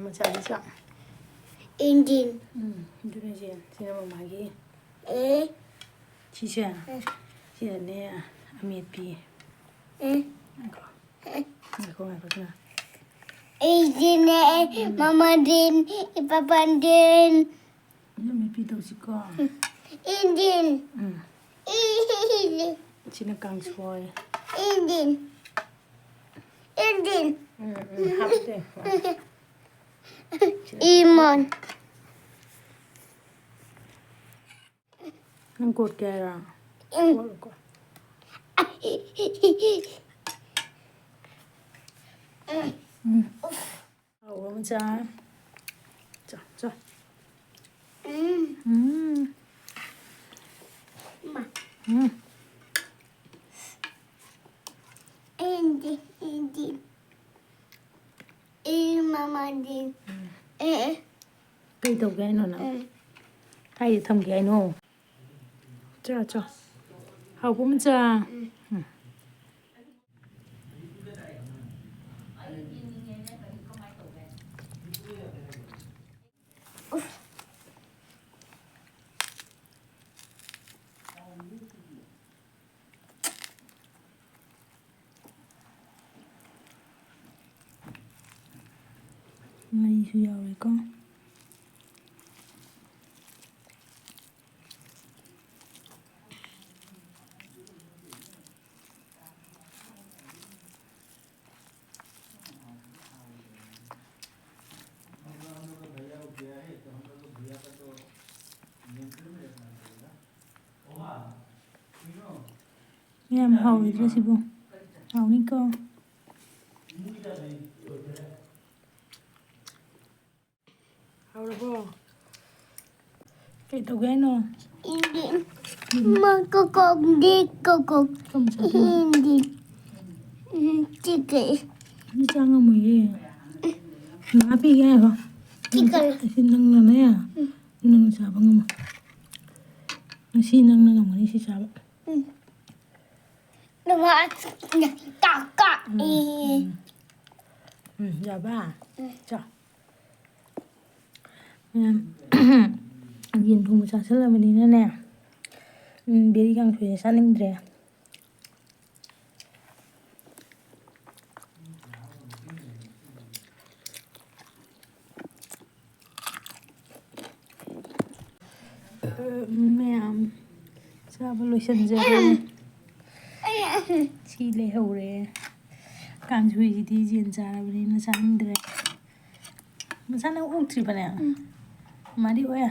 ꯃꯆꯥꯗꯤ ꯆꯥꯛ Indian. ꯑꯗꯨꯅꯦ ꯁꯤꯅ ꯃꯃꯥꯒꯤ Eh. ꯁꯤꯁꯦ ꯁꯤꯅꯅꯦ ꯑꯃꯦꯠꯄꯤ ꯉꯥꯏꯈꯣ Indian, Mama din, Papa din. ꯑꯃꯦꯠꯄꯤ ꯇꯧꯁꯤꯀꯣ Indian. ꯁꯤꯅ ꯀꯥꯡꯁꯣꯏ Indian. Indian. ꯍꯥꯞꯇꯦ Imon. ꯅꯪ ꯀꯣꯠꯀꯦ ꯍꯥꯏꯔꯣ ꯀꯣꯠꯂꯨꯀꯣ ꯍꯥꯎꯕ ꯃꯆꯥ ꯆꯥ Indian. Mama din. ꯀꯩ ꯇꯧꯒꯦ ꯍꯥꯏꯅꯣ ꯅꯪ ꯀꯥꯏꯗ ꯊꯝꯒꯦ ꯍꯥꯏꯅꯣ ꯆꯥ ꯍꯥꯎꯕ ꯃꯆꯥ ꯉꯥꯔꯤꯁꯨ ꯌꯥꯎꯔꯦꯀꯣ ꯌꯥꯝ ꯍꯥꯎꯔꯣꯏꯗ꯭ꯔꯥ ꯁꯤꯕꯨ ꯍꯥꯎꯅꯤꯀꯣ ꯍꯥꯎꯔꯕꯣ ꯀꯩ ꯇꯧꯒꯦ ꯍꯥꯏꯅꯣ Indian. Coco. Indian. Chicken. ꯆꯥ ꯉꯝꯃꯣꯏꯌꯦ ꯉꯥ ꯄꯤꯒꯦ ꯍꯥꯏꯕ ꯁꯤ ꯅꯪꯅꯅꯦ ꯅꯪꯅ ꯆꯥꯕ ꯉꯝꯃꯣꯏ ꯉꯁꯤ ꯅꯪꯅ ꯉꯝꯒꯅꯤ ꯁꯤ ꯆꯥꯕ ꯌꯥꯕ ꯆꯥ ꯌꯦꯟ ꯊꯣꯡꯕ ꯆꯥꯁꯤꯜꯂꯕꯅꯤꯅꯅꯦ ꯕꯦꯔꯤ ꯀꯥꯡꯁꯣꯏꯁꯦ ꯆꯥꯅꯤꯡꯗ꯭ꯔꯦ ꯃꯌꯥꯝ ꯆꯥꯕ ꯂꯣꯏꯁꯤꯟꯖꯔꯦ ꯁꯤ ꯂꯩꯍꯧꯔꯦ ꯀꯥꯡꯁꯣꯏꯁꯤꯗꯤ ꯌꯦꯟ ꯆꯥꯔꯕꯅꯤꯅ ꯆꯥꯅꯤꯡꯗ꯭ꯔꯦ ꯃꯁꯥ ꯅꯪ ꯑꯣꯛꯇ꯭ꯔꯤꯕꯅꯦ ꯃꯥꯗꯤ ꯑꯣꯏ